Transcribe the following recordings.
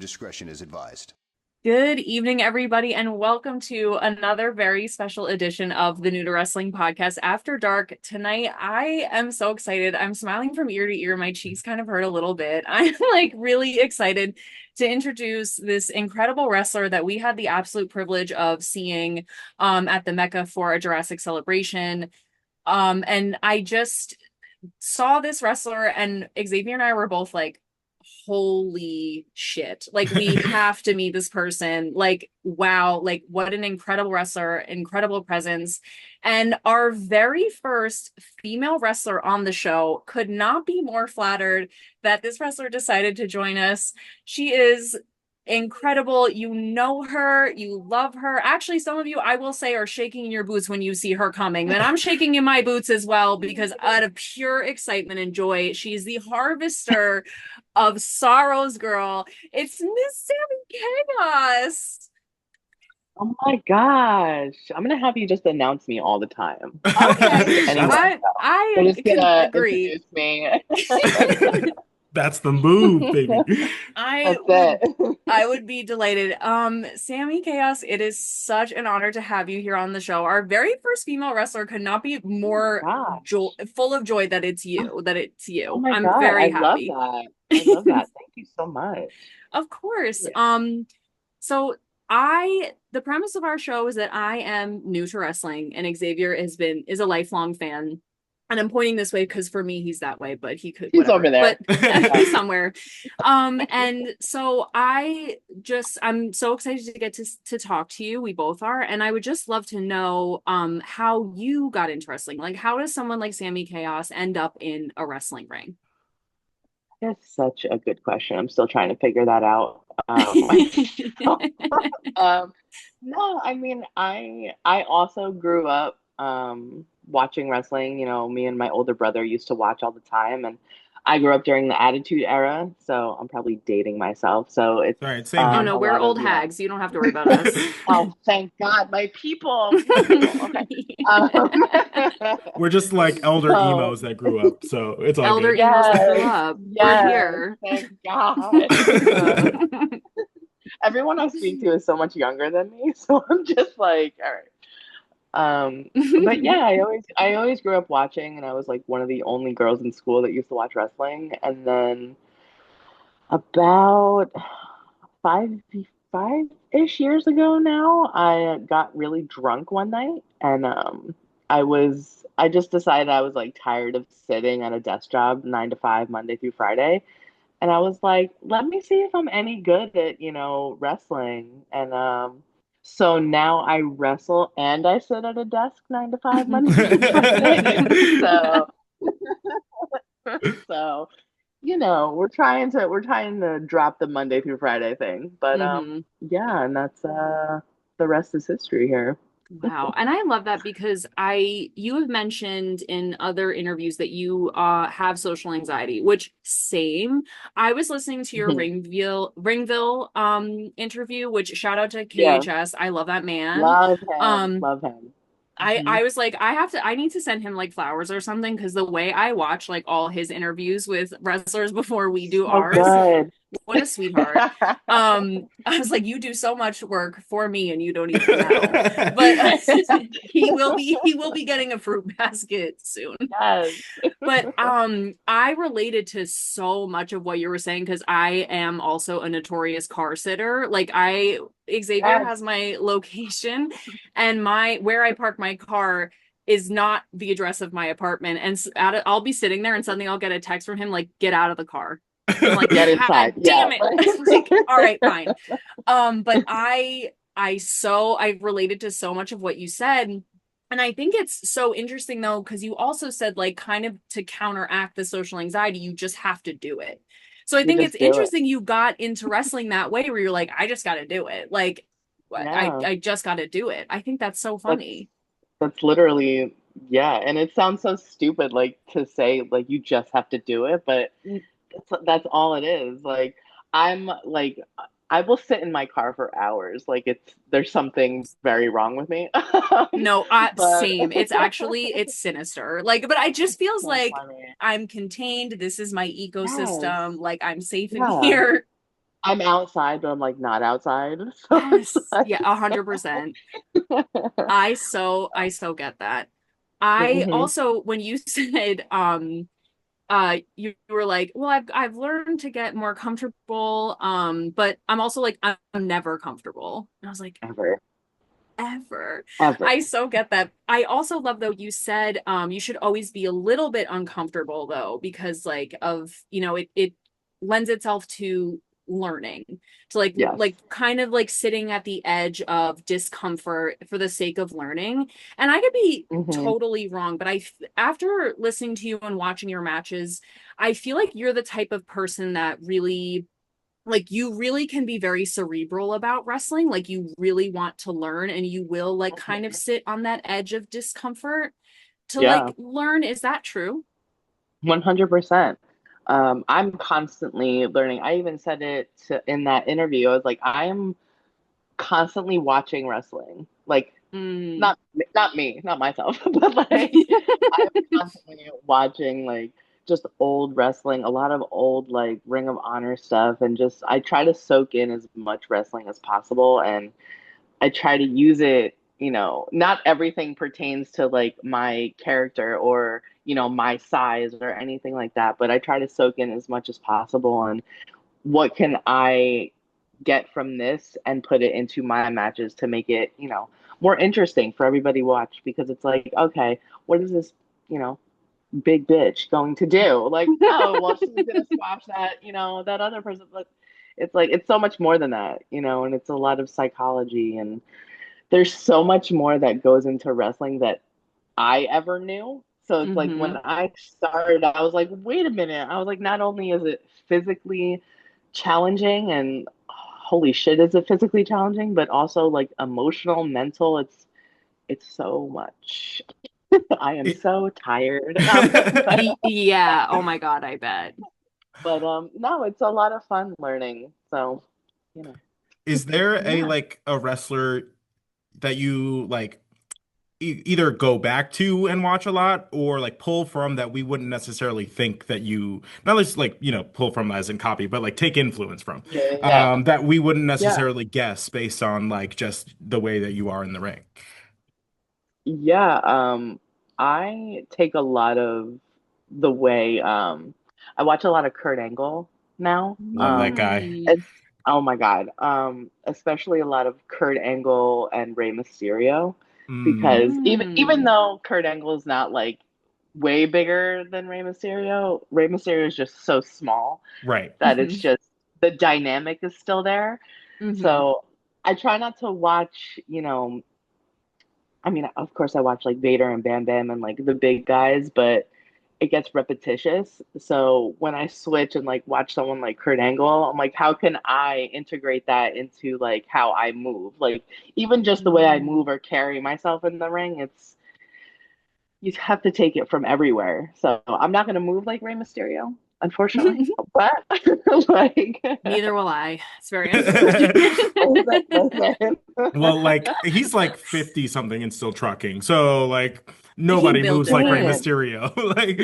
discretion is advised. Good evening, everybody, and welcome to another very special edition of the New to Wrestling podcast After Dark. Tonight, I am so excited. I'm smiling from ear to ear. My cheeks kind of hurt a little bit. I'm like really excited to introduce this incredible wrestler that we had the absolute privilege of seeing at the Mecca for a Jurassic celebration. And I just saw this wrestler, and Xavier and I were both like, holy shit, like we have to meet this person. Like, wow, like what an incredible wrestler, incredible presence. And our very first female wrestler on the show, could not be more flattered that this wrestler decided to join us. She is incredible. You know her, you love her. Actually, some of you, I will say, are shaking in your boots when you see her coming. Then I'm shaking in my boots as well, because out of pure excitement and joy, she's the harvester of sorrows, girl. It's Miss Sammi Chaos. Oh my gosh. I'm gonna have you just announce me all the time. Okay. I You're just can gonna agree. introduce me. That's the move, baby. I would be delighted. Sammi Chaos, it is such an honor to have you here on the show. Our very first female wrestler could not be more full of joy that it's you, that it's you. Oh my I'm God, very I love happy. that. I love that. Thank you so much. Of course. Yeah. So the premise of our show is that I am new to wrestling, and Xavier is a lifelong fan. And I'm pointing this way because for me he's that way, but he could He's whatever. over there. But he's somewhere. And so I'm so excited to get to talk to you. We both are, and I would just love to know how you got into wrestling. Like, how does someone like Sammi Chaos end up in a wrestling ring? That's such a good question. I'm still trying to figure that out. No, I mean, I also grew up watching wrestling. You know, me and my older brother used to watch all the time, and I grew up during the Attitude Era, so I'm probably dating myself. So it's All right, same Oh here. no, a we're lot old of, hags. You don't have to worry about us. Oh, thank God, my people. Okay. Um, We're just like elder so, emos that grew up, so it's all Elder good. emos that grew yes, up. We're yes, here. thank God. Uh, Everyone I speak to is so much younger than me, so I'm just like, all right. But yeah, I always grew up watching, and I was like one of the only girls in school that used to watch wrestling. And then about five 5-ish years ago now, I got really drunk one night, and I just decided I was like tired of sitting at a desk job 9 to 5 Monday through Friday. And I was like, let me see if I'm any good at, wrestling. And so now I wrestle and I sit at a desk 9 to 5 Monday through Friday. So so we're trying to drop the Monday through Friday thing. But Mhm. yeah, and that's the rest is history here. Wow. And I love that because you have mentioned in other interviews that you have social anxiety, which same. I was listening to your Mhm. Ringville interview, which shout out to Yeah, KHS. I love that man. love him, Um love him. I Hmm. I was like, I need to send him like flowers or something, because the way I watch like all his interviews with wrestlers before we do So ours, good. what a sweetheart. I was like, you do so much work for me and you don't even know. But he will be getting a fruit basket soon. Yes. But I related to so much of what you were saying, because I am also a notorious car sitter. Like, Xavier Yes. has my location, and my where I park my car is not the address of my apartment. And I'll be sitting there and suddenly I'll get a text from him like, get out of the car. I'm like, Get God inside. Yeah. damn it. Like, all right, fine. But I related to so much of what you said. And I think it's so interesting though, because you also said, like, kind of to counteract the social anxiety, you just have to do it. So I You think it's just do it. interesting you got into wrestling that way, where you're like, I just got to do it. Like, Yeah. I just got to do it. I think that's so That's funny. that's literally, yeah. And it sounds so stupid, like to say like you just have to do it, but that's all it is. Like I'm like I will sit in my car for hours. Like there's something very wrong with me. No, But same. It's sinister. Like, but I just feels so like funny. I'm contained. This is my Yes. ecosystem. Like, I'm safe in Yeah. here. I'm outside, but I'm like not outside. So it's Yes. Yeah, 100%. like I so get that. I hmm also, when you said you were like, well, I've learned to get more comfortable, but I'm also like, I'm never comfortable. And I was like, ever, ever. ever. I so get that. I also love though you said you should always be a little bit uncomfortable though, because like of, it lends itself to learning, to Yes. like kind of like sitting at the edge of discomfort for the sake of learning. And I could be hmm totally wrong, but after listening to you and watching your matches, I feel like you're the type of person that really, like, you really can be very cerebral about wrestling. Like you really want to learn and you will like kind of sit on that edge of discomfort to Yeah, like learn. Is that true? 100%. I'm constantly learning. I even said in that interview. I was like, I am constantly watching wrestling. Like, Mm. not me, not myself, but like I am constantly watching like just old wrestling, a lot of old like Ring of Honor stuff, and just I try to soak in as much wrestling as possible, and I try to use it. Not everything pertains to like my character or my size or anything like that, but I try to soak in as much as possible, and what can I get from this and put it into my matches to make it, more interesting for everybody to watch, because it's like, okay, what is this, you know, big bitch going to do? Like, oh, well, she's gonna squash that, that other person. But it's like it's so much more than that, and it's a lot of psychology, and there's so much more that goes into wrestling that I ever knew. So it's like Mm-hmm. when I started, I was like, wait a minute. I was like, not only is it physically challenging and holy shit, is it physically challenging, but also like emotional, mental. It's so much. I am It- so tired. Yeah. Oh my God, I bet. But no, it's a lot of fun learning. So, you know. Is there a Yeah. like a wrestler that you like either go back to and watch a lot or like pull from that we wouldn't necessarily think that you not just like pull from as in copy but like take influence from Yeah. that we wouldn't Yeah. necessarily guess based on like just the way that you are in the ring. Yeah, I take a lot of the way I watch a lot of Kurt Angle now. Love that guy. It's oh my God. Especially a lot of Kurt Angle and Rey Mysterio, Mm, because even Mm. though Kurt Angle is not like way bigger than Rey Mysterio is just so small right. that it's just the dynamic is still there. Mm-hmm. So I try not to watch, I mean, of course, I watch like Vader and Bam Bam and like the big guys, but it gets repetitious. So when I switch and like watch someone like Kurt Angle, I'm like, how can I integrate that into like how I move? Like even just the way I Mm. move or carry myself in the ring, it's you have to take it from everywhere. So I'm not gonna move like Rey Mysterio, unfortunately, but like, Neither will I. It's very unfortunate. listen. Well, like he's like 50 something and still trucking. So like He nobody built moves like Rey different. Man, Mysterio. Like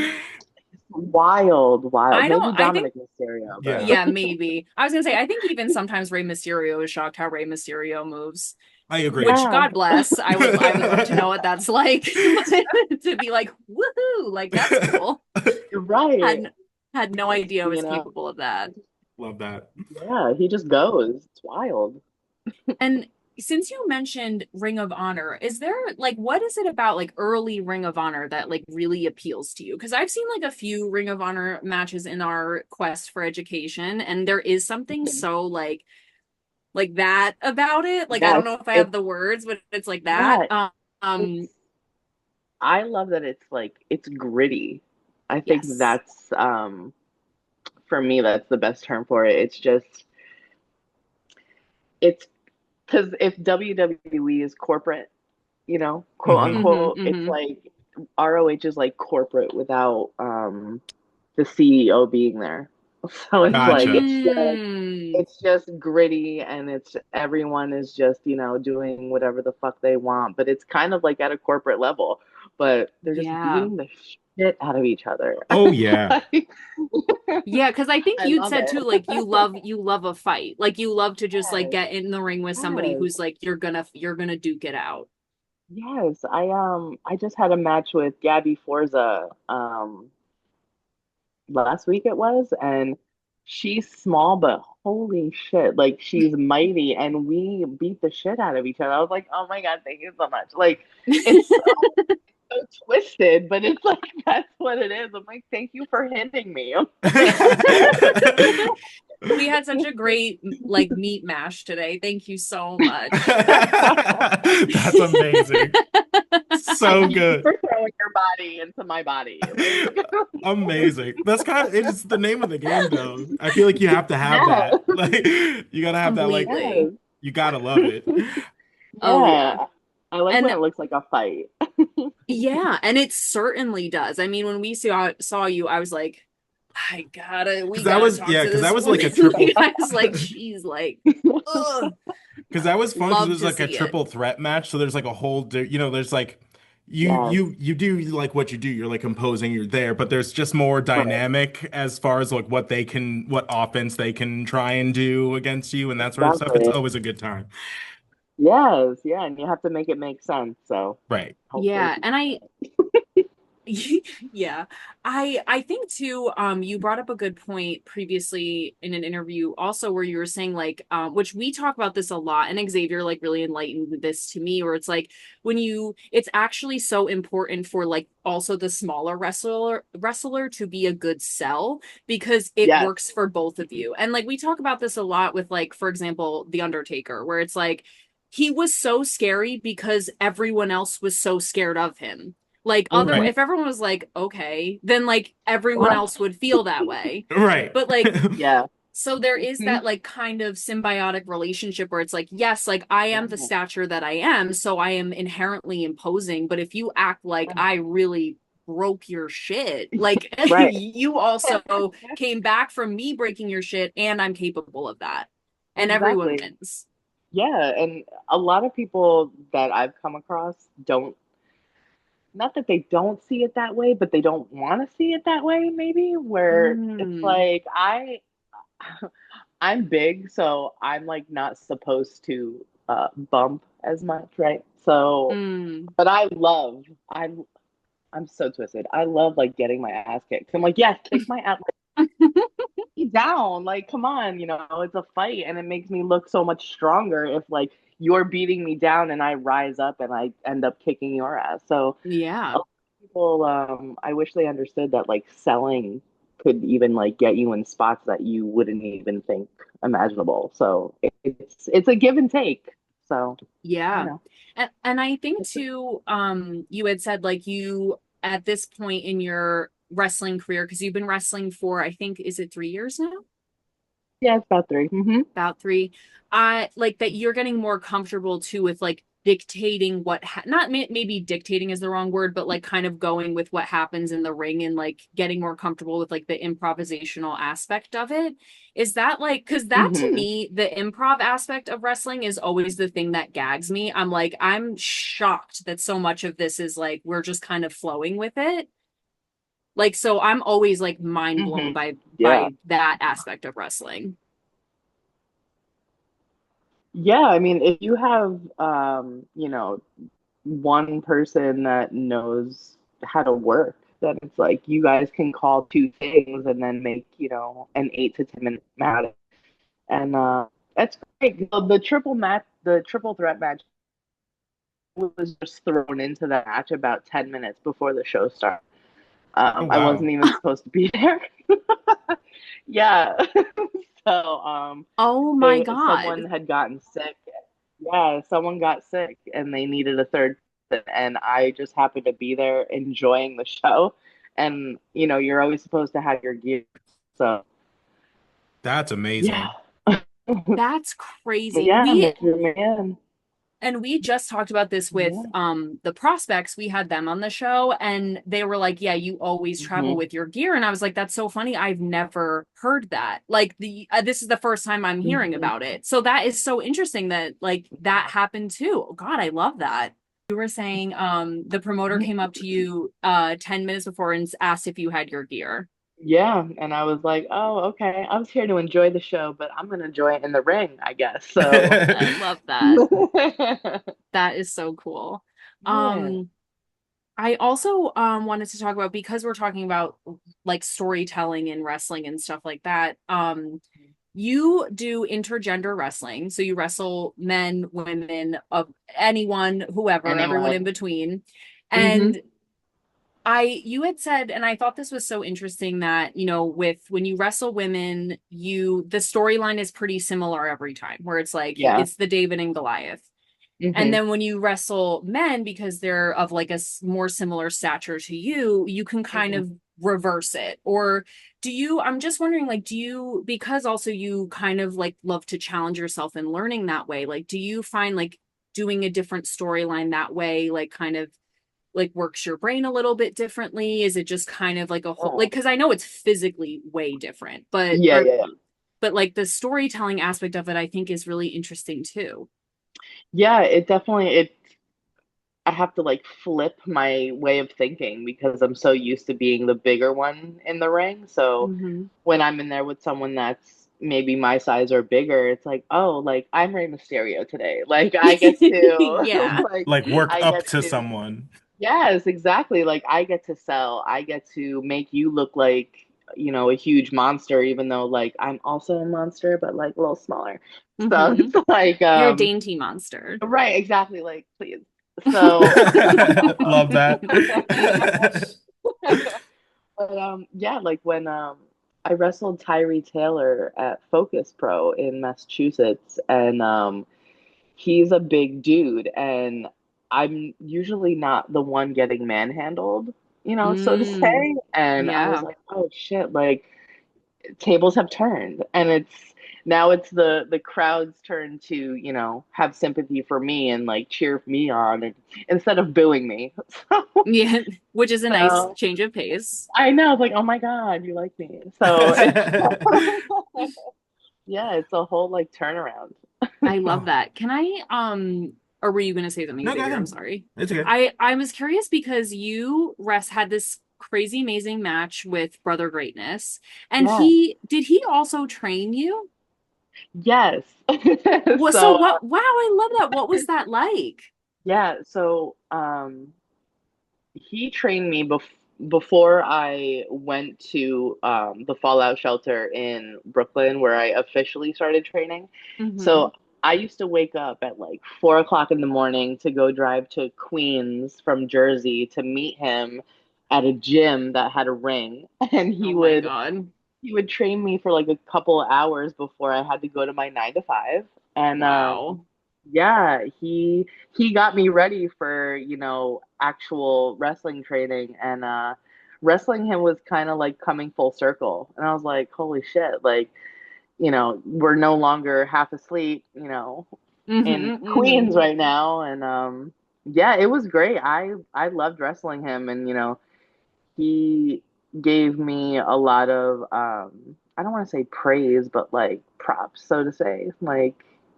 wild, wild. I Maybe don't, I think, Dominic Mysterio, but yeah, yeah, maybe. I was gonna say, I think even sometimes Rey Mysterio is shocked how Rey Mysterio moves. I agree. Which yeah, God bless. I would love to know what that's like. To be like, woohoo, like that's cool. right. Had had no idea I You was know, capable of that. Love that. yeah, he just goes. It's wild. And since you mentioned Ring of Honor, is there like what is it about like early Ring of Honor that like really appeals to you? Because I've seen like a few Ring of Honor matches in our quest for education, and there is something so like that about it. Like I don't Yes, know if I have it's the words, but it's like that. yeah, Um, it's I love that it's gritty. I think yes. that's for me that's the best term for it. It's just it's because if WWE is corporate, quote Hmm. Mm-hmm, unquote, it's mm-hmm. like ROH is like corporate without the CEO being there. So it's like Gotcha. Mm, it's just gritty, and it's everyone is just, doing whatever the fuck they want, but it's kind of like at a corporate level, but they're just yeah. beating the shit out of each other. Oh yeah. Like, Yeah, because I think I you'd love said it. too, like you love a fight. Like you love to just like Yes, get in the ring with somebody yes, who's like you're gonna duke it out. yes. I just had a match with Gabby Forza last week it was, and she's small, but holy shit, like she's mighty, and we beat the shit out of each other. I was like, oh my God, thank you so much. Like it's so twisted, but it's like that's what it is. I'm like, thank you for hitting me. We had such a great like meat mash today. Thank you so much. That's amazing. So Thank you good. for throwing your body into my body. Like, Amazing. That's kind of it's the name of the game though. I feel like you have to have yeah, that. Like you gotta have that like Completely. yes, you gotta love it. Oh yeah. yeah. I like when And it looks like a fight. yeah, and it certainly does. I mean, when we saw you, I was like, we gotta talk to Cause that this was like woman. a triple Like, I was like, she's like, ugh, because that was fun because love there's to like a see it. triple threat match. So there's like a whole there's like Yes, you do like what you do. You're like composing, you're there, but there's just more right. dynamic as far as like what offense they can try and do against you and that sort of stuff. It's Exactly. always a good time. Yes, yeah, and you have to make it make sense. So Right. hopefully Yeah, and I yeah. I think too, you brought up a good point previously in an interview also where you were saying like which we talk about this a lot and Xavier like really enlightened this to me where it's like it's actually so important for like also the smaller wrestler to be a good sell because it yes, works for both of you. And like we talk about this a lot with like for example, The Undertaker where it's like he was so scary because everyone else was so scared of him like other hmm Right. if everyone was like, okay, then like everyone right, else would feel that way. Right. But like yeah, so there is hmm that like kind of symbiotic relationship where it's like, yes, like I am the stature that I am, so I am inherently imposing, but if you act like I really broke your shit, like right, you also came back from me breaking your shit and I'm capable of that. And everyone exactly. wins. Yeah, and a lot of people that I've come across don't, not that they don't see it that way, but they don't want to see it that way, maybe, where it's Mm. like I'm big, so I'm like not supposed to bump as much, right? So, Mm. but I'm so twisted. I love like getting my ass kicked. I'm like, yes, kick my ass me down. Like, come on, it's a fight, and it makes me look so much stronger if like you're beating me down and I rise up and I end up kicking your ass. So a Yeah. lot of people, I wish they understood that like selling could even like get you in spots that you wouldn't even think imaginable. So it's a give and take. So, you Yeah. know, And I think too, you had said like you at this point in your wrestling career, because you've been wrestling for I think is it 3 years now? yeah, it's about 3. About three. Like that you're getting more comfortable too with like dictating not maybe dictating is the wrong word, but like kind of going with what happens in the ring and like getting more comfortable with like the improvisational aspect of it. Is that like, because that to hmm me, the improv aspect of wrestling is always the thing that gags me. I'm like, I'm shocked that so much of this is like we're just kind of flowing with it. Like, so I'm always like mind blown hmm by Yeah. that aspect of wrestling. Yeah, I mean, if you have one person that knows how to work, then it's like you guys can call two things and then make, an 8 to 10 minute match. And that's great. The triple threat match was just thrown into the match about 10 minutes before the show started. Oh I wasn't wow. even supposed to be there. Yeah. So, Oh my God. someone had gotten sick. Yeah, someone got sick and they needed a third person, and I just happened to be there enjoying the show. And you're always supposed to have your gear. So That's yeah, amazing. That's but crazy. yeah, Mr. Man. We just talked about this with Yeah. the prospects. We had them on the show and they were like, "Yeah, you always travel hmm with your gear." And I was like, "That's so funny. I've never heard that." Like this is the first time I'm hearing hmm about it. So that is so interesting that like that happened too. Oh, God, I love that. You were saying the promoter came up to you 10 minutes before and asked if you had your gear. Yeah, and I was like, oh, okay. I was here to enjoy the show, but I'm gonna enjoy it in the ring, I guess. So, I love that. That is so cool. yeah. Um, I also wanted to talk about because we're talking about like storytelling and wrestling and stuff like that. You do intergender wrestling, so you wrestle men, women, of anyone, whoever, everyone in Anyone. between. Hmm. And you had said, and I thought this was so interesting that, with when you wrestle women, the storyline is pretty similar every time, where it's like Yeah. it's the David and Goliath. And Hmm. then when you wrestle men, because they're of like a more similar stature to you, you can kind Hmm. of reverse it. Or I'm just wondering, like, because also you kind of like love to challenge yourself in learning that way, like, do you find like doing a different storyline that way, like, kind of like works your brain a little bit differently? Is it just kind of like a whole, like, Oh. because I know it's physically way different, Yeah, yeah, yeah. but like the storytelling aspect of it, I think is really interesting too. Yeah, I have to like flip my way of thinking because I'm so used to being the bigger one in the ring. So Hmm. when I'm in there with someone that's maybe my size or bigger, it's like, oh, like I'm Rey Mysterio today. Like I get to Yeah. like Like work I up get to to someone. yes, exactly. Like I get to sell. I get to make you look like, a huge monster, even though like I'm also a monster, but like a little smaller. So Hmm. it's like You're a dainty monster. right, exactly, like please. So Love that. but yeah, like when I wrestled Tyree Taylor at Focus Pro in Massachusetts, and he's a big dude, and I'm usually not the one getting manhandled, so to Mm, say. And I was yeah. like, oh shit, like tables have turned, and it's the crowd's turn to have sympathy for me and like cheer me on, and, instead of booing me. Yeah, which is a nice So change of pace. I know, it's like, oh my God, you like me. So it's yeah, it's a whole like turnaround. I love Oh, that. Can I or were you going to say something no, go bigger? I'm ahead. sorry. It's okay. I was curious because you rest had this crazy amazing match with Brother Greatness, and Yeah. he also train you? Yes. So So what, wow, I love that. What was that like? yeah, so he trained me before I went to the Fallout shelter in Brooklyn, where I officially started training. Hmm. So I used to wake up at like 4 o'clock in the morning to go drive to Queens from Jersey to meet him at a gym that had a ring, and Oh my God. he would train me for like a couple hours before I had to go to my 9 to 5. And Wow. yeah, he got me ready for, actual wrestling training, and wrestling him was kind of like coming full circle. And I was like, holy shit, like, we're no longer half asleep, in Hmm. Queens Hmm. right now. And yeah, it was great. I loved wrestling him, and he gave me a lot of I don't want to say praise, but like props, so to say. Like,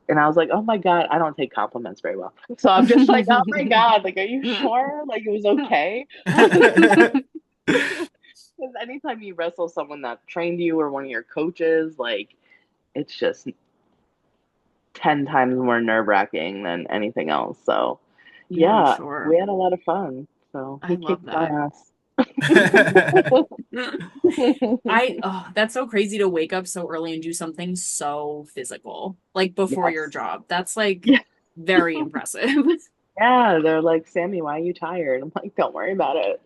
and I was like, oh my God, I don't take compliments very well. So I'm just like, oh my God, like, are you sure? Like, it was okay? Because anytime you wrestle someone that trained you or one of your coaches, like, it's just 10 times more nerve-wracking than anything else. So Yeah, I'm yeah, we sure. had a lot of fun. So I he love kicked my that. ass. That's so crazy to wake up so early and do something so physical, like before your Yes. job. That's like Yeah. very impressive. Yeah, they're like, Sammy, why are you tired? I'm like, don't worry about it.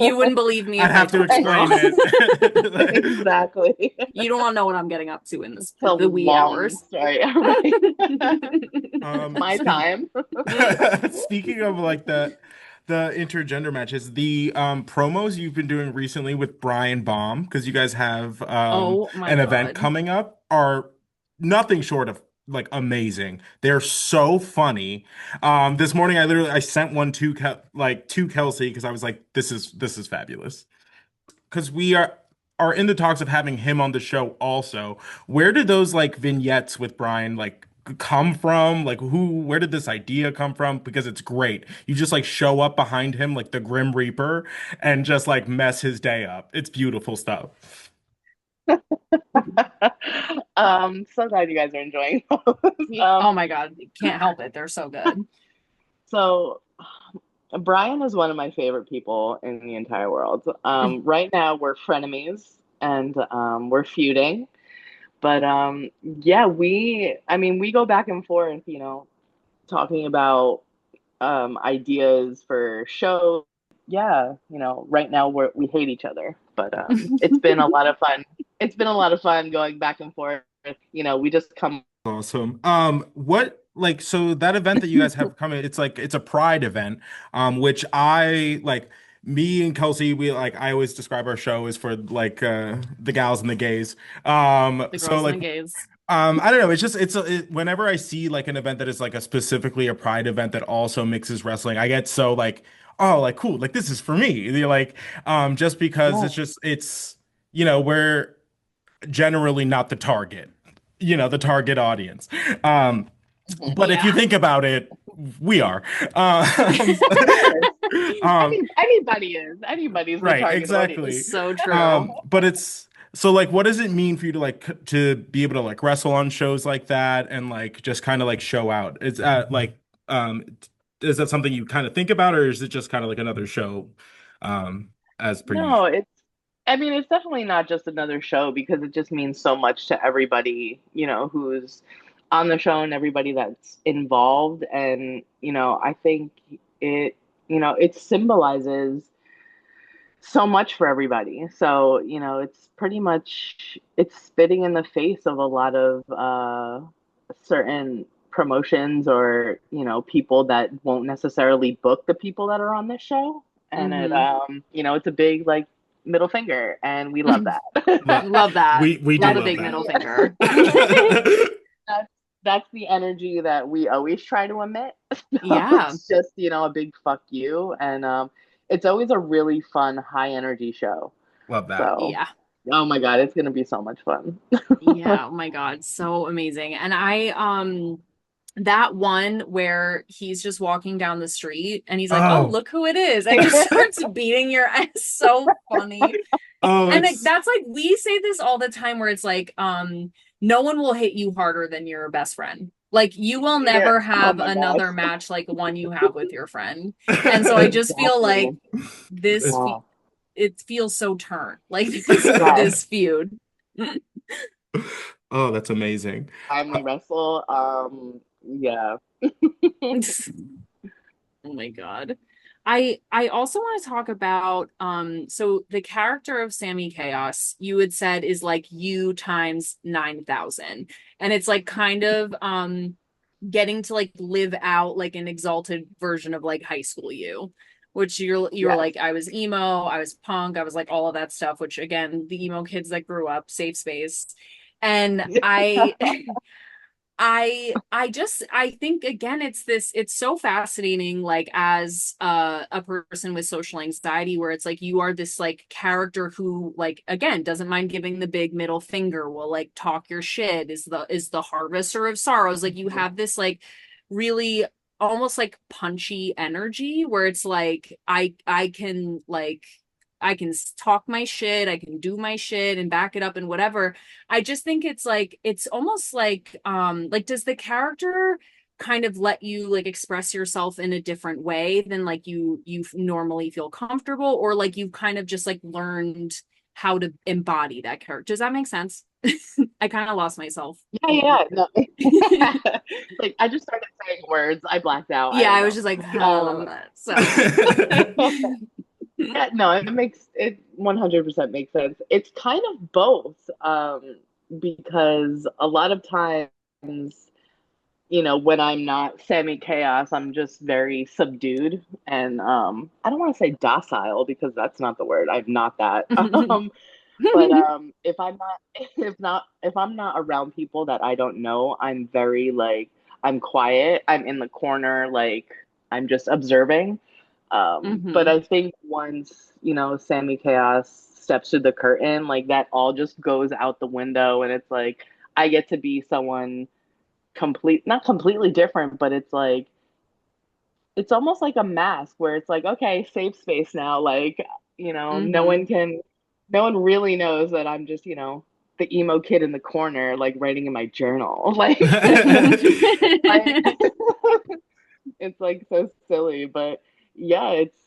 You wouldn't believe me I'd if I have to told you, girl. explain it. Exactly. You don't want to know what I'm getting up to in It's a the wee long hours. story. Right. It's Um, my speak time. Speaking of like the intergender matches, the promos you've been doing recently with Brian Baum, because you guys have Oh my an event God. coming up, are nothing short of like amazing. They're so funny. This morning I sent one to to Kelsey because I was like, this is fabulous. Because we are in the talks of having him on the show also. Where did those like vignettes with Brian like come from? Like where did this idea come from? Because it's great. You just like show up behind him like the Grim Reaper and just like mess his day up. It's beautiful stuff. So glad you guys are enjoying those. Oh my God, can't help it. They're so good. So Brian is one of my favorite people in the entire world. Right now we're frenemies and we're feuding. But yeah, I mean, we go back and forth, talking about ideas for shows. Yeah, right now we hate each other, but it's been a lot of fun. It's been a lot of fun going back and forth. We just come. Awesome. What like so that event that you guys have coming, it's like it's a pride event, which I like me and Kelsey, we like I always describe our show as for like the gals and the gays. The So girls and the like gays. I don't know. It's just whenever I see like an event that is like a specifically a pride event that also mixes wrestling, I get so like, oh, like cool, like this is for me. You're like, just because Yeah. it's we're generally not the target, the target audience. But if you Yeah. think about it, we are. Um, Anybody is. Anybody's the right, target audience. exactly. So true. But it's so like, what does it mean for you to like to be able to like wrestle on shows like that and like just kind of like show out? Is that like, um, is that something you kind of think about, or is it just kind of like another show, um, as per No, usual? I mean, it's definitely not just another show because it just means so much to everybody, who's on the show and everybody that's involved. And, I think it, it symbolizes so much for everybody. So, it's pretty much, it's spitting in the face of a lot of certain promotions or, people that won't necessarily book the people that are on this show. And it, Hmm. it's a big like middle finger, and we love that. Lo- Love that. we do Love a That's love big that. middle the finger. that's that's the energy that we always try to emit. So Yeah. it's just, a big fuck you. And it's always a really fun, high energy show. Love that. So, Yeah. oh my God, it's gonna be so much fun. Yeah. Oh my God. So amazing. And that one where he's just walking down the street and he's like, "Oh, Oh, look who it is," and just starts beating your ass. So funny. oh, And like, it's that's like we say this all the time where it's like, no one will hit you harder than your best friend. Like you will Yeah. never Oh have my God. another match like the one you have with your friend. And so I just feel like Exactly. this it's Yeah. it feels so turned. Like this Yes. feud. oh, that's amazing. Time we wrestle. Yeah. Oh my God. I also want to talk about so the character of Sammy Chaos you had said is like you times 9,000, and it's like kind of getting to like live out like an exalted version of like high school you, which you were Yes. like I was emo, I was punk, I was like all of that stuff, which again the emo kids that grew up safe space. And I think again it's so fascinating like as a person with social anxiety where it's like you are this like character who like again doesn't mind giving the big middle finger, will like talk your shit, is the harvester of sorrows. Like you have this like really almost like punchy energy where it's like I can talk my shit, I can do my shit and back it up and whatever. I just think it's like it's almost like does the character kind of let you like express yourself in a different way than like you normally feel comfortable, or like you've kind of just like learned how to embody that character? Does that make sense? I kind of lost myself. Yeah, yeah. No. Like I just started saying words. I blacked out. I Yeah, don't I was know. just like Um, so yeah, no, it 100% makes sense. It's kind of both, because a lot of times, when I'm not Sammy Chaos, I'm just very subdued and I don't want to say docile because that's not the word. I'm not that. But if I'm not if I'm not around people that I don't know, I'm very like I'm quiet. I'm in the corner, like I'm just observing. But Hmm. I think once, Sammy Chaos steps through the curtain, like that all just goes out the window and it's like I get to be someone not completely different, but it's like it's almost like a mask where it's like, okay, safe space now. Like, Mm-hmm. no one really knows that I'm just, the emo kid in the corner, like writing in my journal. I, it's like so silly, but yeah, it's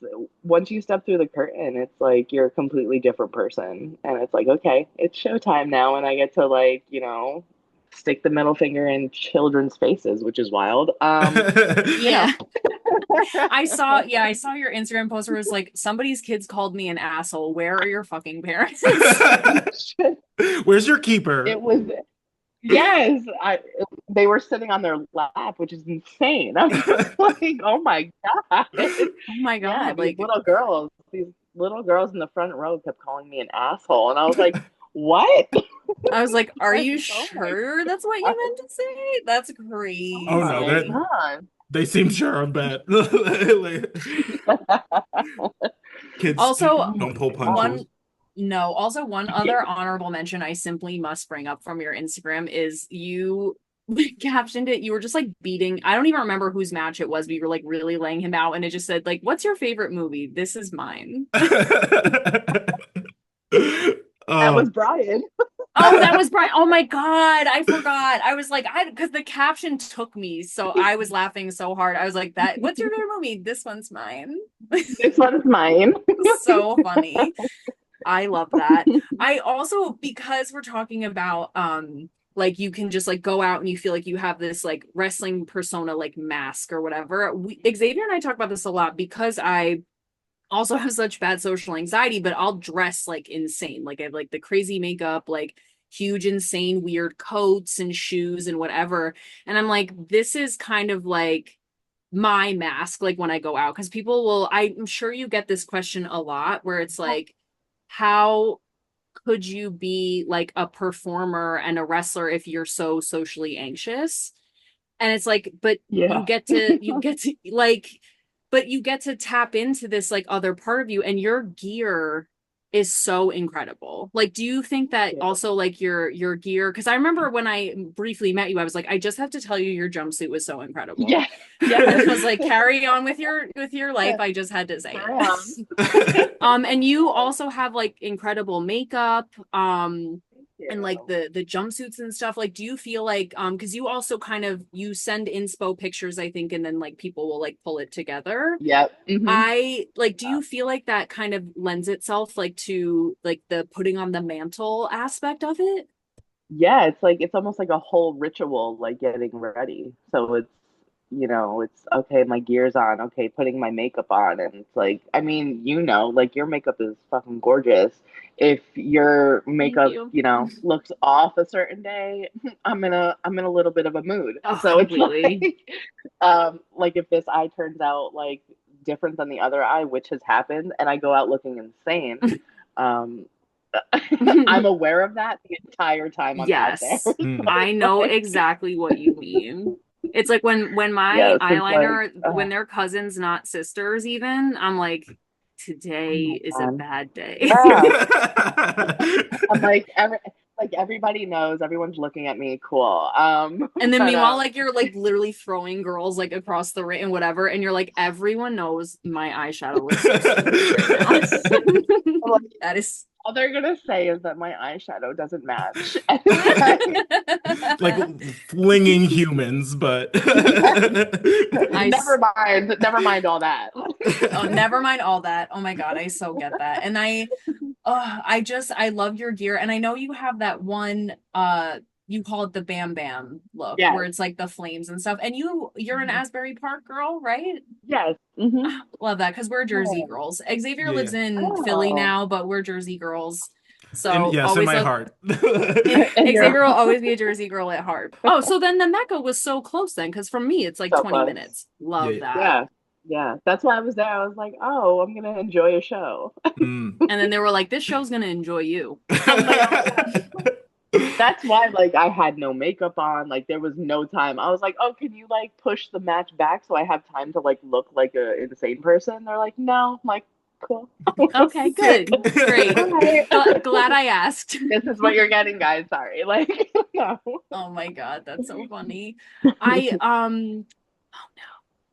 once you step through the curtain, it's like you're a completely different person. And it's like, okay, it's showtime now, and I get to like, stick the middle finger in children's faces, which is wild. You know. Yeah. I saw your Instagram post where it was like somebody's kids called me an asshole. Where are your fucking parents? Where's your keeper? It was yes, they were sitting on their lap, which is insane. I'm just like, oh my god. Oh my Yeah, God. Like these little girls in the front row kept calling me an asshole, and I was like, what? I was like, are Like, you oh my sure that's what you god, meant to say? That's oh Oh no, my crazy. they seem sure, I bet. god. Kids Oh Also, my don't pull god. one no, also one Yeah. other honorable mention I simply must bring up from your Instagram is you captioned it. You were just like beating, I don't even remember whose match it was, but you were like really laying him out, and it just said, like, what's your favorite movie? This is mine. That Oh, was Brian. Oh, that was Brian. Oh my God, I forgot. I was like, because the caption took me, so I was laughing so hard. I was like, that, what's your favorite movie? This one's mine. This one's mine. So funny. I love that. I also, because we're talking about like you can just like go out and you feel like you have this like wrestling persona like mask or whatever. Xavier and I talk about this a lot because I also have such bad social anxiety, but I'll dress like insane. Like I have like the crazy makeup, like huge, insane, weird coats and shoes and whatever. And I'm like, this is kind of like my mask, like when I go out, because people will, I'm sure you get this question a lot where it's like, how could you be like a performer and a wrestler if you're so socially anxious? And it's like, but Yeah. you get to like, but you get to tap into this like other part of you, and your gear is so incredible. Like, do you think that Yeah. also like your gear? Because I remember when I briefly met you, I was like, I just have to tell you, your jumpsuit was so incredible. Yeah. And I Yes. was like, carry on with your life. I just had to say Carry on. it. And you also have like incredible makeup. Thank And like you. the jumpsuits and stuff. Like, do you feel like because you also kind of you send inspo pictures, I think, and then like people will like pull it together. Yep. I like, do you feel like that kind of lends itself like to like the putting on the mantle aspect of it? Yeah, it's like it's almost like a whole ritual, like getting ready. So it's okay, my gear's on, okay, putting my makeup on, and it's like, I mean, like your makeup is fucking gorgeous. If your Thank makeup, you. looks off a certain day, I'm in a little bit of a mood. Oh, So it's completely. like if this eye turns out like different than the other eye, which has happened, and I go out looking insane, um, I'm aware of that the entire time I'm out there. Yes, So I it's know like, exactly what you mean. It's like when my yes, it's like, eyeliner, when they're cousins, not sisters, even, I'm like, oh today my is a God. bad day. Yeah. I'm like everybody knows, everyone's looking at me, cool. And then But meanwhile, like you're like literally throwing girls like across the ring and whatever, and you're like, everyone knows my eyeshadow looks so stupid right now. I'm like, That is all they're gonna say is that my eyeshadow doesn't match. And it's like, like flinging humans, but yes, I never mind all that. oh, never mind all that. Oh my God, I so get that. And I love your gear. And I know you have that one you call it the Bam Bam look where Yes. it's like the flames and stuff. And you're an Asbury Park girl, right? Yes. Hmm. Love that because we're Jersey Oh. girls. Xavier yeah. lives in Philly Oh. now, but we're Jersey girls. And So yes, in always my love heart. And you're Xavier will always be a Jersey girl at heart. Oh, so then the Mecca was so close then, because from me it's like so 20 close. minutes. Love Yeah. that. Yeah. Yeah. That's why I was there. I was like, oh, I'm gonna enjoy a show. Mm. And then they were like, this show's gonna enjoy you. I'm like, oh my God. That's why, like, I had no makeup on. Like, there was no time. I was like, "Oh, can you like push the match back so I have time to like look like a insane person?" They're like, "No." I'm like, Cool. Okay, good. Great. Right. Glad I asked. This is what you're getting, guys. Sorry. Like, no. Oh my God, that's so funny. I oh no,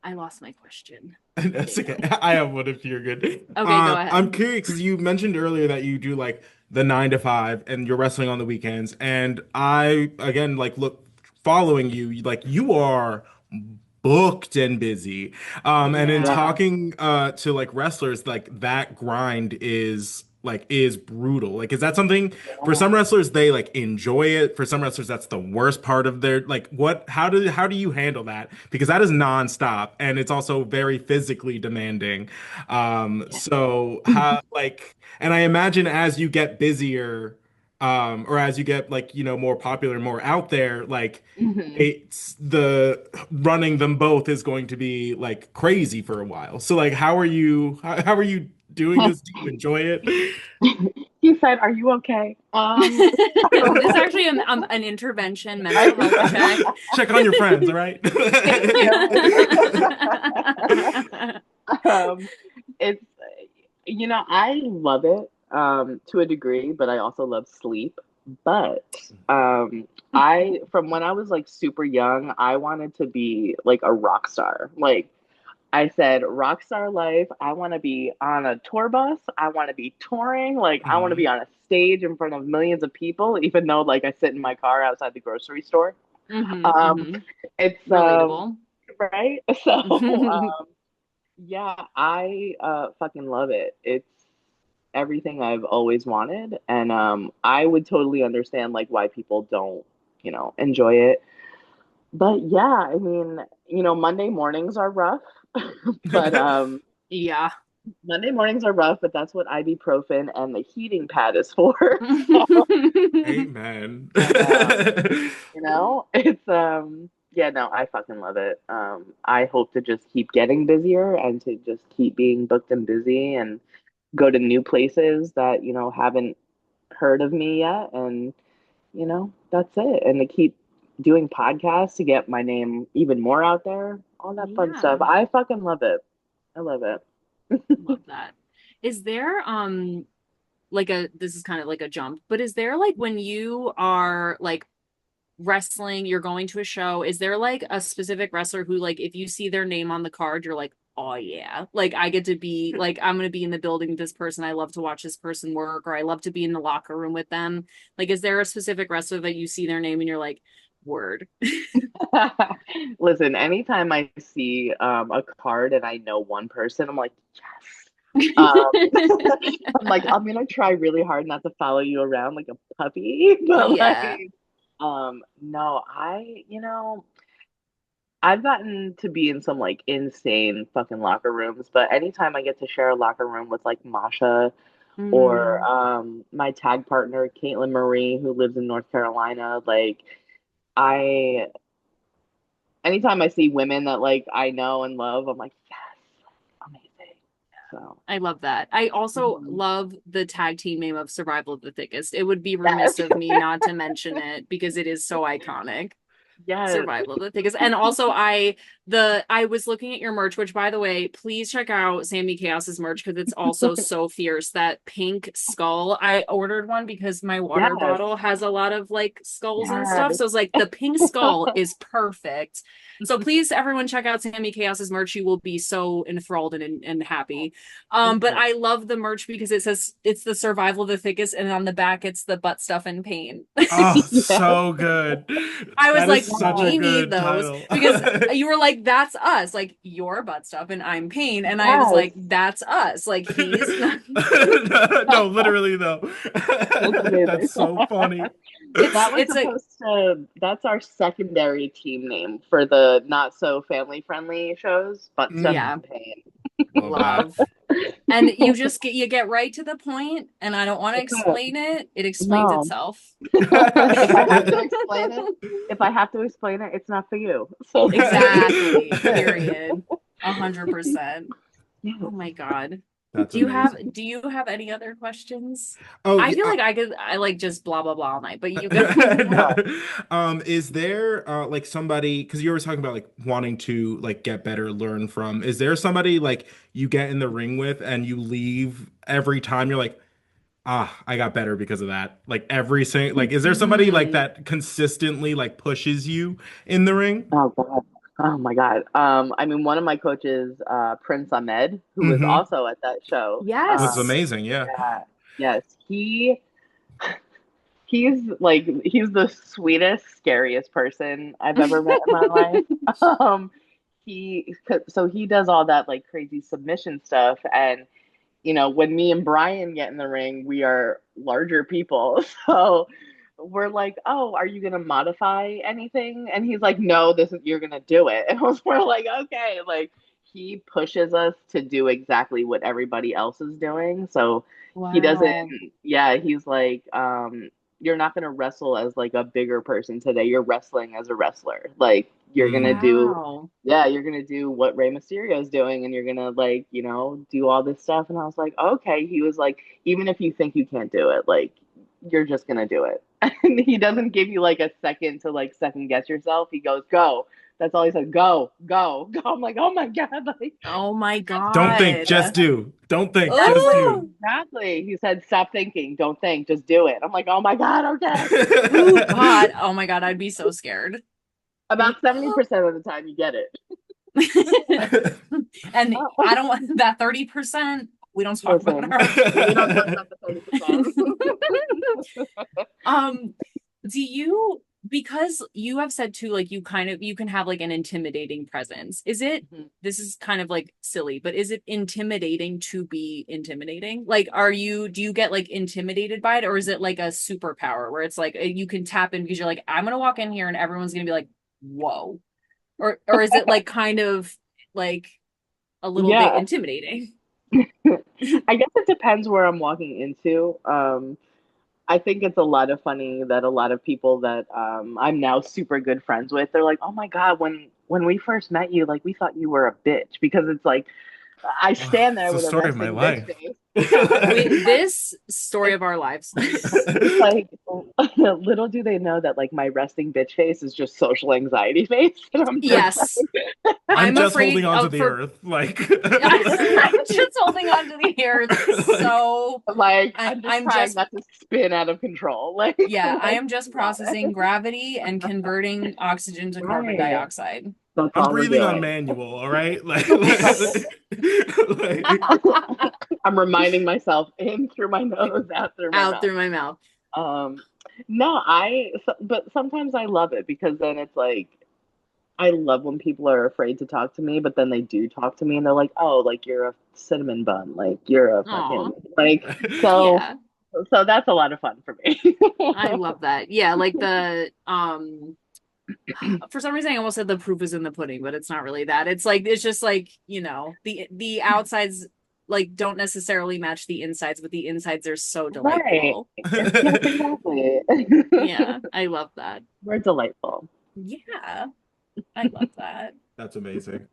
I lost my question. That's okay. I have one if you're good. Okay, go I'm ahead. curious because you mentioned earlier that you do like the 9 to 5 and you're wrestling on the weekends. And I, again, like look, following you, like you are booked and busy. And in Yeah. Yeah. talking to like wrestlers, like that grind is brutal. Like, is that something for Yeah. some wrestlers they like enjoy it? For some wrestlers, that's the worst part of their like how do you handle that? Because that is nonstop and it's also very physically demanding. So how like and I imagine as you get busier, or as you get like, more popular, more out there, like Mhm. it's the running them both is going to be like crazy for a while. So like how are you doing this? Do you enjoy it? He said, "Are you okay?" This is actually an intervention mental health check. Check on your friends, all right? um, it's I love it to a degree, but I also love sleep. But I from when I was like super young, I wanted to be like a rock star. Like I said, rock star life. I want to be on a tour bus. I want to be touring. Like I want to Mhm. be on a stage in front of millions of people, even though like I sit in my car outside the grocery store. Um, Hmm. it's Relatable. right. So yeah, I fucking love it. It's everything I've always wanted, and I would totally understand like why people don't, enjoy it. But yeah, I mean, Monday mornings are rough, but Yeah. Monday mornings are rough, but that's what ibuprofen and the heating pad is for. So, Amen. and it's yeah, no, I fucking love it. I hope to just keep getting busier and to just keep being booked and busy and go to new places that, haven't heard of me yet. And, that's it. And to keep doing podcasts to get my name even more out there, all that fun stuff. Yeah. I fucking love it. I love it. Love that. Is there like this is kind of like a jump, but is there like when you are like wrestling, you're going to a show, is there like a specific wrestler who like if you see their name on the card, you're like, oh yeah, like I get to be like I'm gonna be in the building with this person. I love to watch this person work, or I love to be in the locker room with them. Like, is there a specific wrestler that you see their name and you're like, word? Listen, anytime I see a card and I know one person, I'm like, yes. I'm like, I'm gonna try really hard not to follow you around like a puppy, but Yeah. like, no, I've gotten to be in some like insane fucking locker rooms, but anytime I get to share a locker room with like Masha or Mm, my tag partner Caitlin Marie, who lives in North Carolina, like I anytime I see women that like I know and love, I'm like, yes, amazing. So I love that. I also mhm. love the tag team name of Survival of the Thickest. It would be Yes, remiss of me not to mention it because it is so iconic. yes. Survival of the Thickest. And also I was looking at your merch, which by the way, please check out Sammi Chaos's merch because it's also so fierce. That pink skull. I ordered one because my water Yes, bottle has a lot of like skulls and stuff. yes. So it's like the pink skull is perfect. So please everyone check out Sammi Chaos's merch. You will be so enthralled and happy. But Mhm. I love the merch because it says it's the survival of the thickest, and on the back it's the butt stuff and pain. Oh, Yes, so good. I was That is like, such a yes, we need good those title. because you were like, that's us. Like, your butt stuff and I'm pain. And I was yes. like, that's us. Like, he's not. No, literally though. That's amazing. That's so funny. That was It's a, supposed to, that's our secondary team name for the not so family friendly shows, Butt Stuff yeah, Mm, and Pain. love that. love. And you get right to the point, and I don't want to It's a, explain it. It explains no. itself. If I have to explain it, it's not for you. So there you Exactly. Period. 100%. go. Oh my God. That's Do you have amazing. do you have any other questions? Oh I yeah. feel like I like just blah blah blah all night, but you go. Yeah. Is there like somebody, because you were talking about like wanting to like get better, learn from, is there somebody like you get in the ring with and you leave every time you're like, ah, I got better because of that? Like every single, like, is there somebody like Mhm. that consistently like pushes you in the ring? Oh God. Oh my God. I mean, one of my coaches, Prince Ahmed, who was Mm-hmm. also at that show. That's Yes. amazing. Yeah. Yeah. Yes. He's the sweetest, scariest person I've ever met in my life. Um, he does all that like crazy submission stuff, and when me and Brian get in the ring, we are larger people. So we're like, oh, are you gonna modify anything? And he's like, no, you're gonna do it. And we're like, okay, like he pushes us to do exactly what everybody else is doing. So he doesn't, Wow. yeah, he's like, you're not gonna wrestle as like a bigger person today. You're wrestling as a wrestler. Like you're gonna Mm. do Wow. yeah, you're gonna do what Rey Mysterio is doing, and you're gonna like, do all this stuff. And I was like, okay. He was like, even if you think you can't do it, like, you're just gonna do it. And he doesn't give you like a second to like second guess yourself. He goes, go. That's all he said. Go, go, go. I'm like, oh my God, like Oh my Don't think, just God. do. Don't think, just exactly, do. Oh, exactly. He said, stop thinking, don't think, just do it. I'm like, oh my God, okay. oh God. Oh my God. I'd be so scared. About 70% of the time, you get it. And I don't want that 30%. We don't talk about Listen, our. we don't talk about the 30%. Um, do you, because you have said too, like you can have like an intimidating presence. Is it, this is kind of like silly, but is it intimidating to be intimidating? Like, do you get like intimidated by it, or is it like a superpower where it's like you can tap in because you're like, I'm gonna walk in here and everyone's gonna be like, whoa. Or is it like kind of like a little bit Yeah, intimidating? I guess it depends where I'm walking into. I think it's a lot of funny that a lot of people that I'm now super good friends with, they're like, "Oh my God, when we first met you, like we thought you were a bitch," because it's like I Oh, stand it's there the with a story of my resting bitch life. face. Yeah, This story it's of our lives. it's like little do they know that like my resting bitch face is just social anxiety face, and I'm just Yes, I'm I'm just holding afraid on to of the for. earth. Like, I'm just holding on to the earth. like, So like I, I'm just I'm trying just not to spin out of control. Like yeah, I let's am just not. processing gravity and converting oxygen to carbon Right. dioxide. That's I'm all we're breathing on doing. manual, all right? Like, I'm reminding myself in through my nose, out through my Out mouth. through my mouth. No, but sometimes I love it because then it's like, I love when people are afraid to talk to me, but then they do talk to me and they're like, oh, like you're a cinnamon bun, like you're a Aw, fucking, like, so, yeah, so that's a lot of fun for me. I love that. Yeah, like the for some reason I almost said the proof is in the pudding, but it's not really that. It's just like, the outsides like don't necessarily match the insides, but the insides are so Right. delightful. Yes, exactly. Yeah, I love that. We're delightful. Yeah, I love that. that's amazing.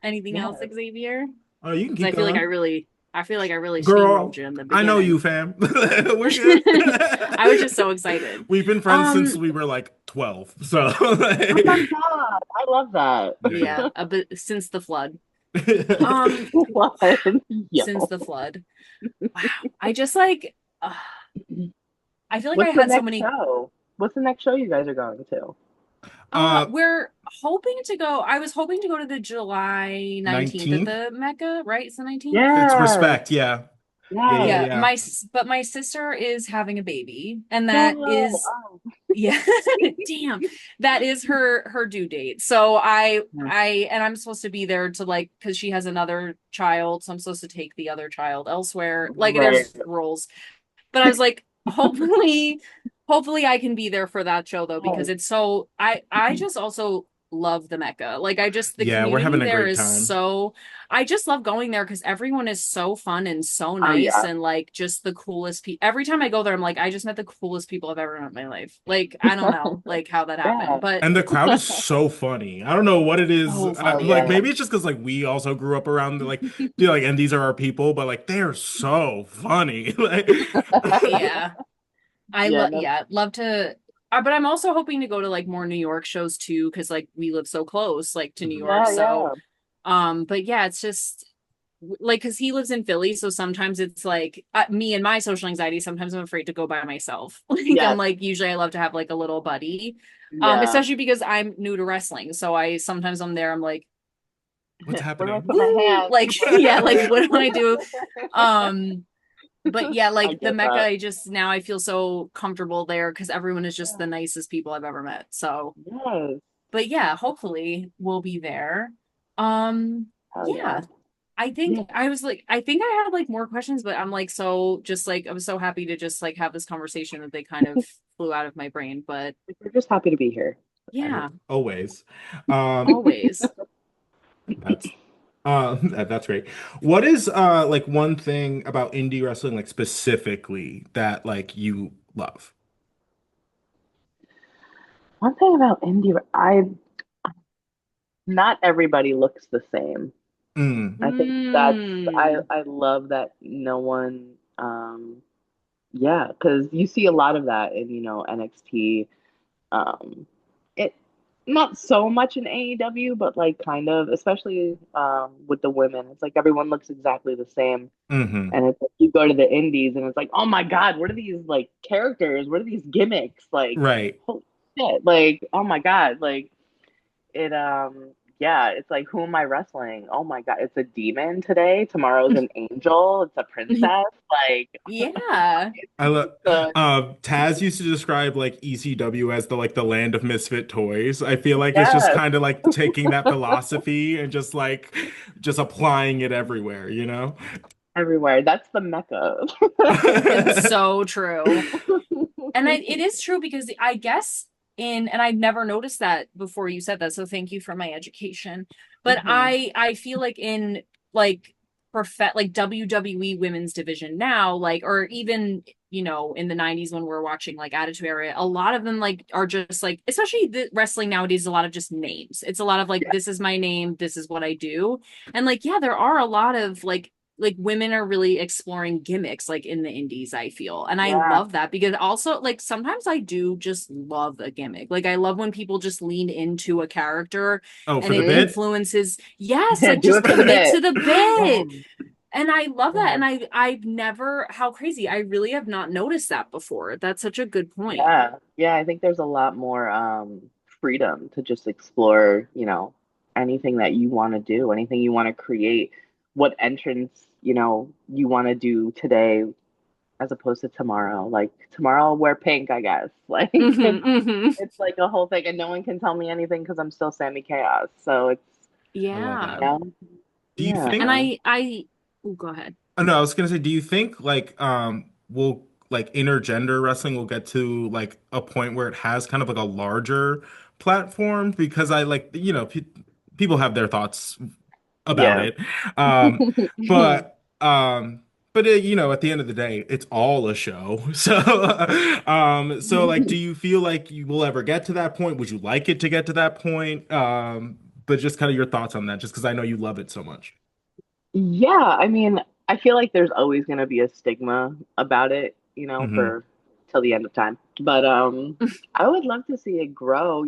Anything else, Yeah. Xavier? Oh, you can Because keep going. I feel like I really steamrolled Girl, you in the I know you, beginning. fam. We're good. I was just so excited. We've been friends since Um, we were like 12. So, Oh my like, God. I love that. yeah. yeah, a bit since the flood. Um, What? since Yo. the flood. Wow. I just like I feel like I What's the had so next many. show? What's the next show you guys are going to? Uh, We're hoping to go. I was hoping to go to the July 19th at 19th. the Mecca, right? It's the 19th. It's Yes. respect. Yeah. Yeah, yeah, Yes. Yeah, yeah. but my sister is having a baby, and that No. is Oh. yeah, damn, that is her due date. So and I'm supposed to be there to like because she has another child, so I'm supposed to take the other child elsewhere. Like Right. there's roles, but I was like, hopefully I can be there for that show though because Yes. it's so I just also love the Mecca. Like I just the Yeah, we're community having a there great is time. so I just love going there because everyone is so fun and so Oh nice yeah. and like just the coolest people. Every time I go there, I'm like, I just met the coolest people I've ever met in my life. Like I don't know like how that happened, Yeah. but And the crowd is so funny. I don't know what it is. so Oh Like yeah. funny. maybe it's just because like we also grew up around like and these are our people, but like they're so funny. Like Yeah. I Yeah, love no, yeah, love to but I'm also hoping to go to like more New York shows too because like we live so close like to New Mhm. York. yeah, So yeah. but yeah, it's just like because he lives in Philly, so sometimes it's like me and my social anxiety. Sometimes I'm afraid to go by myself. Like I'm Yes. like usually I love to have like a little buddy, Yeah. especially because I'm new to wrestling. So I sometimes I'm there. I'm like, What's Where do I happening? put my woo, hands? like What do yeah, I like what do do? I do? Um, but yeah, I like the get Mecca, that. I just now I feel so comfortable there because everyone is just Yeah. the nicest people I've ever met. So, Yes. but yeah, hopefully we'll be there. Um, Hell yeah. yeah. I think Yeah. I was like, I think I had like more questions, but I'm like, so just like, I was so happy to just like have this conversation that they kind of flew out of my brain. But We're just happy to be here. yeah, Always. Um, always. that's that's great. What is like one thing about indie wrestling like specifically that like you love? One thing about indie, I not everybody looks the same. Mm, I think that's Mm. I love that no one yeah, because you see a lot of that in, NXT. It not so much in AEW, but like kind of, especially with the women. It's like everyone looks exactly the same. hmm. And it's like you go to the indies and it's like, oh my God, what are these like characters? What are these gimmicks? Like, Right. holy shit. Like, oh my God. Like it yeah, it's like who am I wrestling? Oh my God, it's a demon today. Tomorrow's an angel, it's a princess. Like Yeah. I love the Taz used to describe like ECW as the like the land of misfit toys. I feel like it's just yes, kind of like taking that philosophy and just applying it everywhere, you know? everywhere. That's the Mecca. It's so true. And it is true because I guess and I've never noticed that before you said that, so thank you for my education. But Hmm. I feel like in like like WWE women's division now, like or even in the 90s when we're watching like Attitude Era, a lot of them like are just like especially the wrestling nowadays is a lot of just names. It's a lot of like Yeah, this is my name, this is what I do. And like yeah, there are a lot of like women are really exploring gimmicks like in the indies I feel and I yeah, love that because also like sometimes I do just love a gimmick like I love when people just lean into a character Oh, for and the it hmm. bit? influences yes Yeah, like do just it for the commit bit. to the Yeah, bit and I love that yeah, and I've never how crazy I really have not noticed that before that's such a good point. yeah, yeah. I think there's a lot more freedom to just explore, anything that you want to do, anything you want to create, what entrance, you want to do today as opposed to tomorrow. Like tomorrow I'll wear pink, I guess. Like Hmm, hmm. it's like a whole thing and no one can tell me anything because I'm still Sammy Chaos. So it's I love Yeah, that. yeah, Do you yeah. and think I oh, go ahead. Oh, no, I was gonna say, do you think like will like intergender wrestling will get to like a point where it has kind of like a larger platform? Because I like people have their thoughts about Yeah. it. Um, but at the end of the day, it's all a show. So like do you feel like you will ever get to that point? Would you like it to get to that point? But just kind of your thoughts on that, just because I know you love it so much. Yeah, I mean, I feel like there's always going to be a stigma about it, Hmm. for till the end of time. But I would love to see it grow.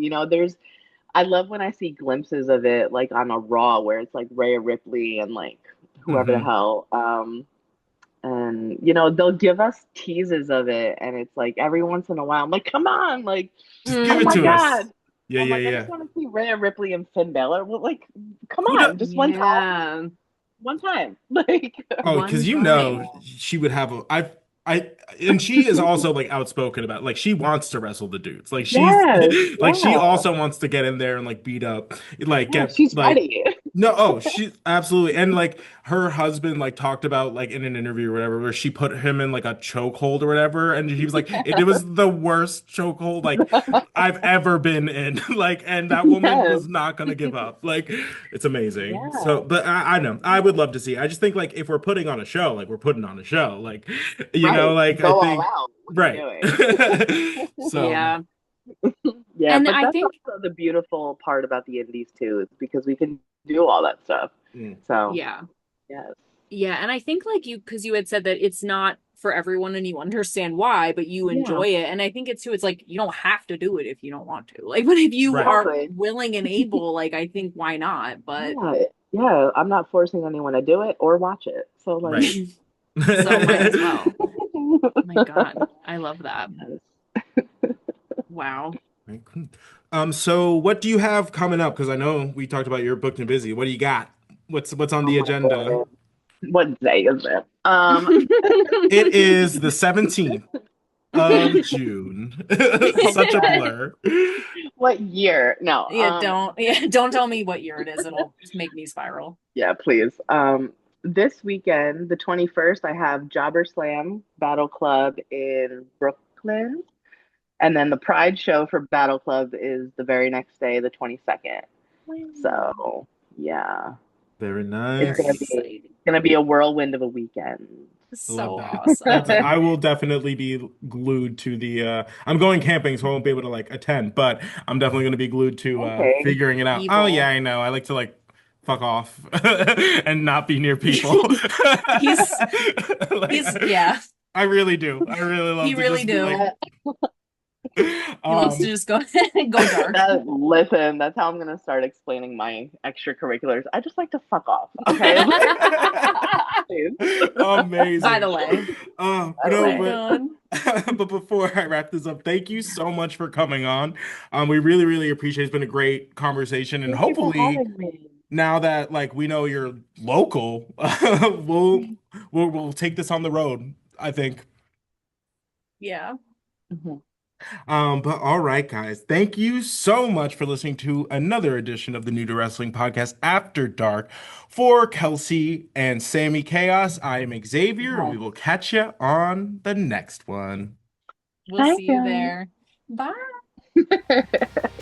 I love when I see glimpses of it like on a Raw where it's like Rhea Ripley and like whoever the Hmm. hell. And they'll give us teases of it and it's like every once in a while I'm like, come on, like, Just give oh it my to Hmm. us. God. Yeah, I'm yeah, like, I just yeah. want to see Rhea Ripley and Finn Balor. Well, like, come Who do on, just one time. Yeah, One time. Like Oh, one because time. she would have and she is also like outspoken about like she wants to wrestle the dudes. Like she's yes, like she yeah. also wants to get in there and like beat up, like Yeah, get she's like ready. No, oh, she absolutely. And like her husband like talked about like in an interview or whatever, where she put him in like a chokehold or whatever, and he was like, it was the worst chokehold like I've ever been in. Like, and that woman Yes. was not gonna give up. Like, it's amazing. So, Yeah. but I know I would love to see. I just think like if we're putting on a show, like we're putting on a show. Like, Right. like I Go all think out. What are you right. doing? So Yeah. Yeah, And but I that's think, also the beautiful part about the indies too, is because we can do all that stuff. mm, So, yeah. yes. Yeah. And I think like because you had said that it's not for everyone and you understand why, but you Yeah, enjoy it. And I think it's too, it's like you don't have to do it if you don't want to. Like, but if you right. are exactly. willing and able, like I think why not? But Yeah, yeah. I'm not forcing anyone to do it or watch it. So, like, Right. so might as well. My God, I love that. yes. Wow. Right, cool. So what do you have coming up? Because I know we talked about you're booked and busy. What do you got? What's on Oh the my agenda? God. What day is it? It is the 17th of June. Oh my Such a God. blur. What year? No. Don't tell me what year it is. It'll make me spiral. Yeah, please. This weekend, the 21st, I have Jobber Slam Battle Club in Brooklyn. And then the Pride show for Battle Club is the very next day, the 22nd. So, yeah, Very it's Very gonna nice. be exciting. a whirlwind of a weekend. I love So that. That's awesome. I will definitely be glued to the I'm going camping, so I won't be able to like attend, but I'm definitely gonna be glued to Okay. figuring it out. Oh yeah, Evil. I know. I like to like fuck off and not be near people. He's Like yeah, I really do. I really he love to really just be like do. That, He loves to um just go go dark. listen, that's how I'm gonna start explaining my extracurriculars. I just like to fuck off. Okay. Please. By amazing. the way. By the Oh No, my way. but God. but before I wrap this up, thank you so much for coming on. We really, really appreciate it. It's been a great conversation, and Thank you for hopefully having me. now that like we know you're local, we'll take this on the road, I think. Yeah. Mhm. But all right, guys, thank you so much for listening to another edition of the New to Wrestling podcast After Dark. For Kelsey and Sammy Chaos, I am Xavier, and we Yes. will catch you on the next one. We'll Hi, see you guys. there. Bye.